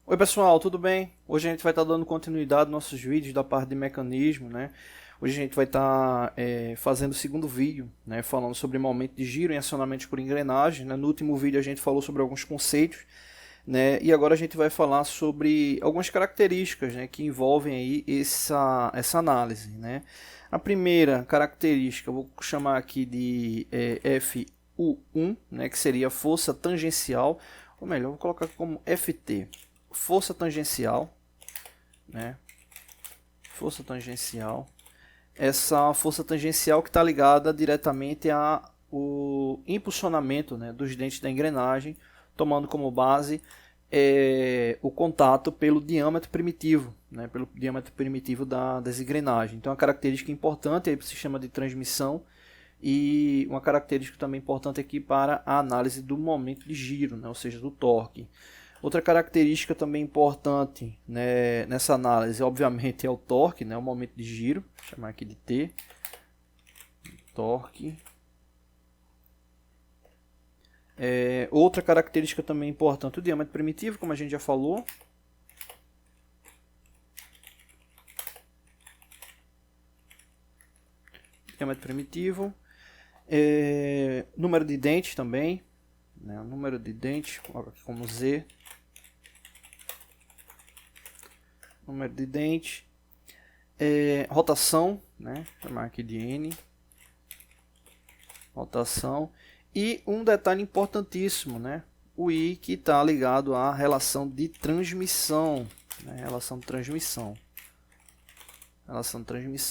Oi pessoal, tudo bem? Hoje a gente vai estar dando continuidade aos nossos vídeos da parte de mecanismo, né? Hoje a gente vai estar fazendo o segundo vídeo, né? Falando sobre momento de giro em acionamentos por engrenagem, né? No último vídeo a gente falou sobre alguns conceitos, né? E agora a gente vai falar sobre algumas características, né? Que envolvem aí essa análise, né? A primeira característica eu vou chamar aqui de FU1, né? Que seria a força tangencial, ou melhor, vou colocar como FT. Força tangencial, né? Força tangencial. Essa força tangencial que está ligada diretamente ao impulsionamento, né, dos dentes da engrenagem, tomando como base o contato pelo diâmetro primitivo, né, pelo diâmetro primitivo das engrenagens. Então, é uma característica importante para o sistema de transmissão e uma característica também importante aqui para a análise do momento de giro, né, ou seja, do torque. Outra característica também importante, né, nessa análise, obviamente, é o torque, né, o momento de giro. Vou chamar aqui de T. Torque. Outra característica também importante, o diâmetro primitivo, como a gente já falou. Diâmetro primitivo. Número de dentes também. Né, o número de dentes, como Z. Número de dente, rotação, né? Vou chamar aqui de N, rotação, e um detalhe importantíssimo, né? O I, que está ligado à relação de transmissão, né? Relação de transmissão.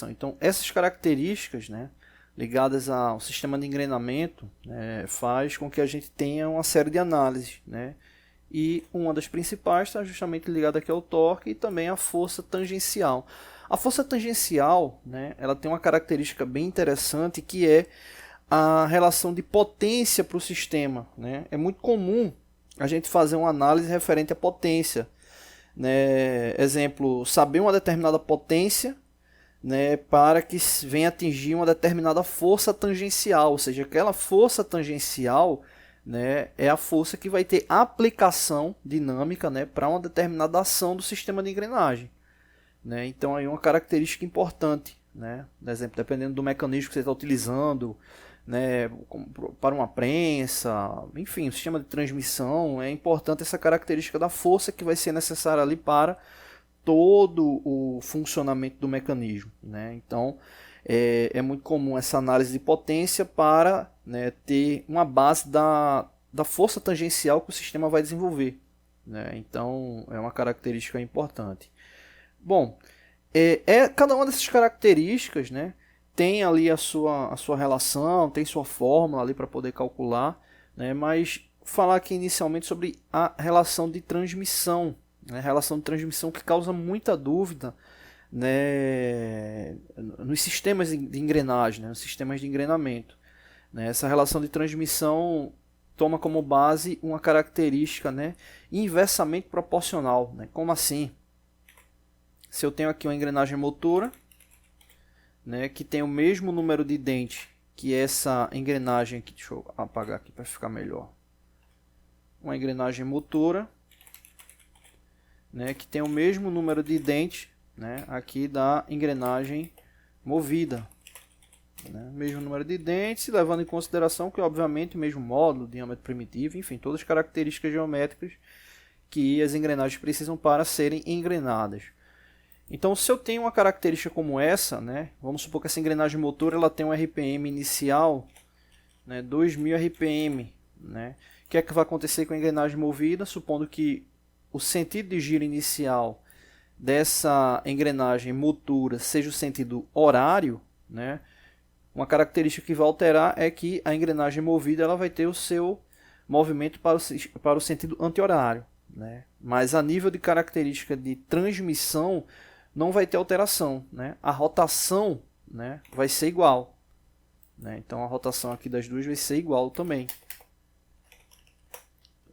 Então, essas características, né, ligadas ao sistema de engrenamento, né, faz com que a gente tenha uma série de análises, né? E uma das principais está justamente ligada aqui ao torque e também à força tangencial. A força tangencial, né, ela tem uma característica bem interessante que é a relação de potência para o sistema, né? É muito comum a gente fazer uma análise referente à potência, né? Exemplo, saber uma determinada potência, né, para que venha atingir uma determinada força tangencial, ou seja, aquela força tangencial, né, é a força que vai ter aplicação dinâmica, né, para uma determinada ação do sistema de engrenagem. Né? Então, aí uma característica importante, né, por exemplo, dependendo do mecanismo que você está utilizando, né, para uma prensa, enfim, o sistema de transmissão, é importante essa característica da força que vai ser necessária ali para todo o funcionamento do mecanismo. Né? Então, é muito comum essa análise de potência para, né, ter uma base da força tangencial que o sistema vai desenvolver. Né? Então, é uma característica importante. Bom, cada uma dessas características, né, tem ali a sua relação, tem sua fórmula ali para poder calcular, né, mas falar aqui inicialmente sobre a relação de transmissão, né, relação de transmissão que causa muita dúvida, né, nos sistemas de engrenagem, né, nos sistemas de engrenamento. Né, essa relação de transmissão toma como base uma característica, né, inversamente proporcional. Né? Como assim? Se eu tenho aqui uma engrenagem motora, né, que tem o mesmo número de dentes que essa engrenagem aqui, deixa eu apagar aqui para ficar melhor. Uma engrenagem motora, né, que tem o mesmo número de dentes, né, aqui da engrenagem movida. Né, mesmo número de dentes, levando em consideração que, obviamente, o mesmo módulo, diâmetro primitivo, enfim, todas as características geométricas que as engrenagens precisam para serem engrenadas. Então, se eu tenho uma característica como essa, né, vamos supor que essa engrenagem motora ela tem um RPM inicial, né, 2000 RPM. Né, o que é que vai acontecer com a engrenagem movida? Supondo que o sentido de giro inicial dessa engrenagem motora seja o sentido horário, né, uma característica que vai alterar é que a engrenagem movida ela vai ter o seu movimento para o sentido anti-horário. Né, mas a nível de característica de transmissão, não vai ter alteração, né? A rotação, né, vai ser igual. Né? Então a rotação aqui das duas vai ser igual também.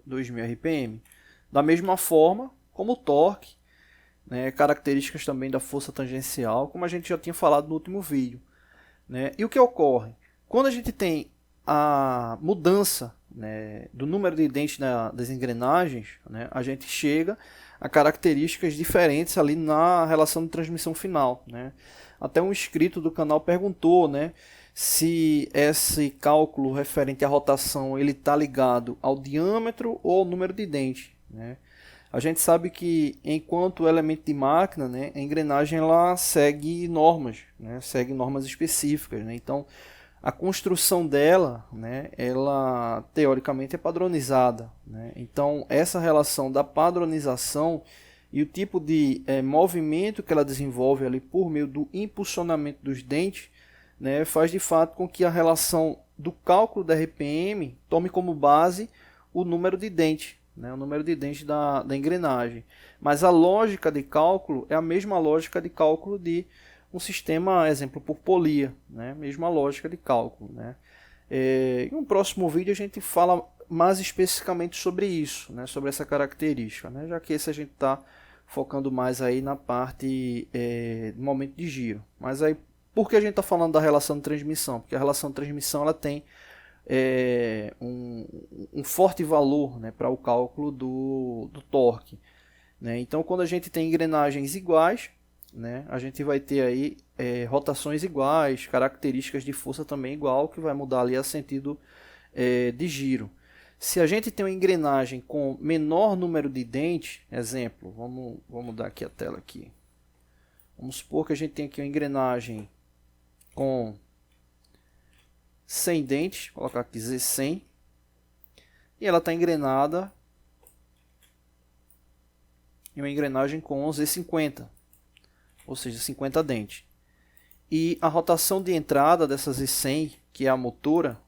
2000 RPM. Da mesma forma, como o torque, né, características também da força tangencial, como a gente já tinha falado no último vídeo. Né? E o que ocorre? Quando a gente tem a mudança, né, do número de dentes das engrenagens, né, a gente chega a características diferentes ali na relação de transmissão final, né? Até um inscrito do canal perguntou, né, se esse cálculo referente à rotação ele está ligado ao diâmetro ou ao número de dentes, né? A gente sabe que enquanto elemento de máquina, né, a engrenagem ela segue normas, né, segue normas específicas, né? Então a construção dela, né, ela teoricamente é padronizada, né? Então essa relação da padronização e o tipo de movimento que ela desenvolve ali por meio do impulsionamento dos dentes, né, faz de fato com que a relação do cálculo da RPM tome como base o número de dentes, né, o número de dentes da engrenagem. Mas a lógica de cálculo é a mesma lógica de cálculo de um sistema, exemplo, por polia, né, mesma lógica de cálculo, né. Em um próximo vídeo a gente fala mais especificamente sobre isso, né, sobre essa característica, né, já que esse a gente está focando mais aí na parte do momento de giro. Mas aí, por que a gente está falando da relação de transmissão? Porque a relação de transmissão ela tem um forte valor, né, para o cálculo do torque, né? Então, quando a gente tem engrenagens iguais, né, a gente vai ter aí rotações iguais, características de força também igual, que vai mudar ali a sentido de giro. Se a gente tem uma engrenagem com menor número de dentes, exemplo, vamos mudar aqui a tela aqui. Vamos supor que a gente tem aqui uma engrenagem com 100 dentes, vou colocar aqui Z100, e ela está engrenada em uma engrenagem com Z50, ou seja, 50 dentes. E a rotação de entrada dessa Z100, que é a motora,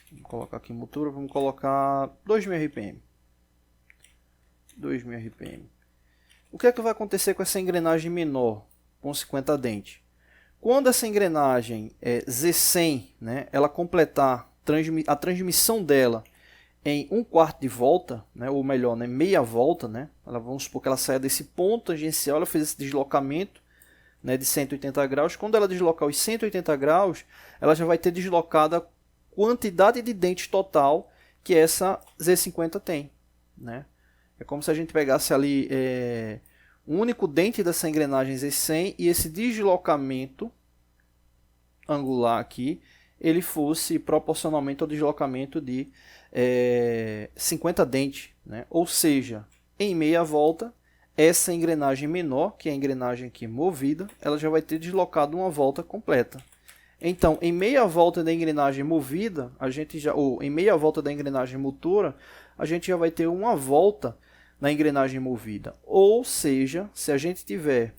vamos colocar aqui motora, vamos colocar 2000 RPM. 2000 RPM. O que é que vai acontecer com essa engrenagem menor, com 50 dentes? Quando essa engrenagem Z100, né, ela completar a transmissão dela em 1/4 de volta, né, ou melhor, né, meia volta, né, vamos supor que ela saia desse ponto tangencial, ela fez esse deslocamento, né, de 180 graus. Quando ela deslocar os 180 graus, ela já vai ter deslocado a quantidade de dentes total que essa Z50 tem, né? É como se a gente pegasse ali um único dente dessa engrenagem Z100 e esse deslocamento angular aqui, ele fosse proporcionalmente ao deslocamento de 50 dentes, né? Ou seja, em meia volta, essa engrenagem menor, que é a engrenagem aqui movida, ela já vai ter deslocado uma volta completa. Então, em meia volta da engrenagem movida, ou em meia volta da engrenagem motora, a gente já vai ter uma volta na engrenagem movida. Ou seja, se a gente tiver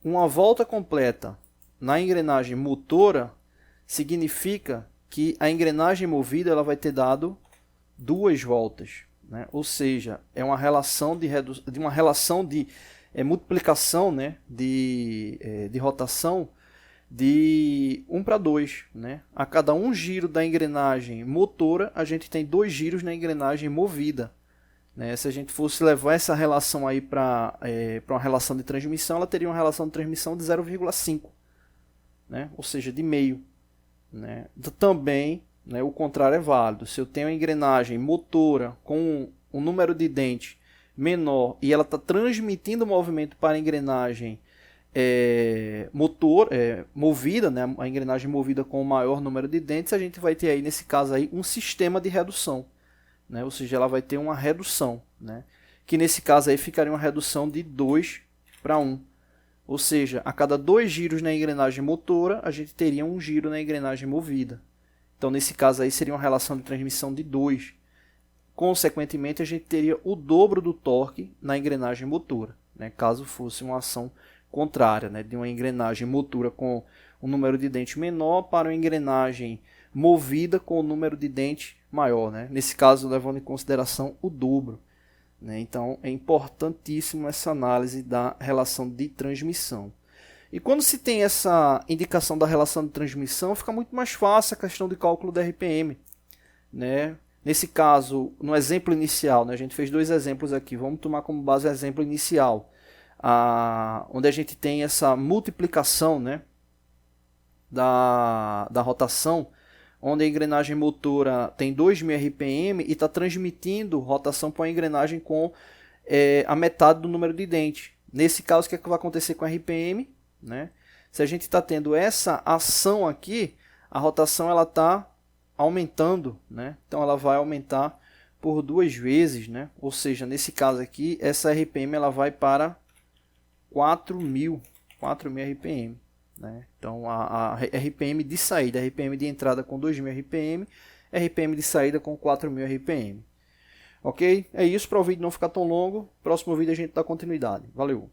uma volta completa na engrenagem motora, significa que a engrenagem movida ela vai ter dado 2 voltas, né? Ou seja, é uma relação de multiplicação, né, de rotação de 1/2, né? A cada um giro da engrenagem motora, a gente tem 2 giros na engrenagem movida, né? Se a gente fosse levar essa relação aí para uma relação de transmissão, ela teria uma relação de transmissão de 0,5, né? Ou seja, de meio, né? Também, né, o contrário é válido. Se eu tenho uma engrenagem motora com um número de dentes menor e ela está transmitindo movimento para a engrenagem movida, né, a engrenagem movida com o maior número de dentes, a gente vai ter aí, nesse caso aí, um sistema de redução, né? Ou seja, ela vai ter uma redução, né? Que nesse caso aí ficaria uma redução de 2/1. Ou seja, a cada 2 giros na engrenagem motora, a gente teria um giro na engrenagem movida. Então, nesse caso aí, seria uma relação de transmissão de 2. Consequentemente, a gente teria o dobro do torque na engrenagem motora, né? Caso fosse uma ação contrária, né? De uma engrenagem motora com um número de dentes menor para uma engrenagem movida com um número de dentes maior, né? Nesse caso, levando em consideração o dobro, né? Então, é importantíssimo essa análise da relação de transmissão. E quando se tem essa indicação da relação de transmissão, fica muito mais fácil a questão de cálculo da RPM, né? Nesse caso, no exemplo inicial, né, a gente fez 2 exemplos aqui, vamos tomar como base o exemplo inicial, onde a gente tem essa multiplicação, né, da rotação, onde a engrenagem motora tem 2.000 RPM e está transmitindo rotação para uma engrenagem com a metade do número de dentes. Nesse caso, o que, é que vai acontecer com a RPM? Né? Se a gente está tendo essa ação aqui, a rotação ela está aumentando, né? Então ela vai aumentar por 2 vezes, né? Ou seja, nesse caso aqui, essa RPM ela vai para 4.000 RPM. Né? Então a RPM de saída, a RPM de entrada com 2.000 RPM, RPM de saída com 4.000 RPM. Ok? É isso, para o vídeo não ficar tão longo. Próximo vídeo a gente dá continuidade. Valeu!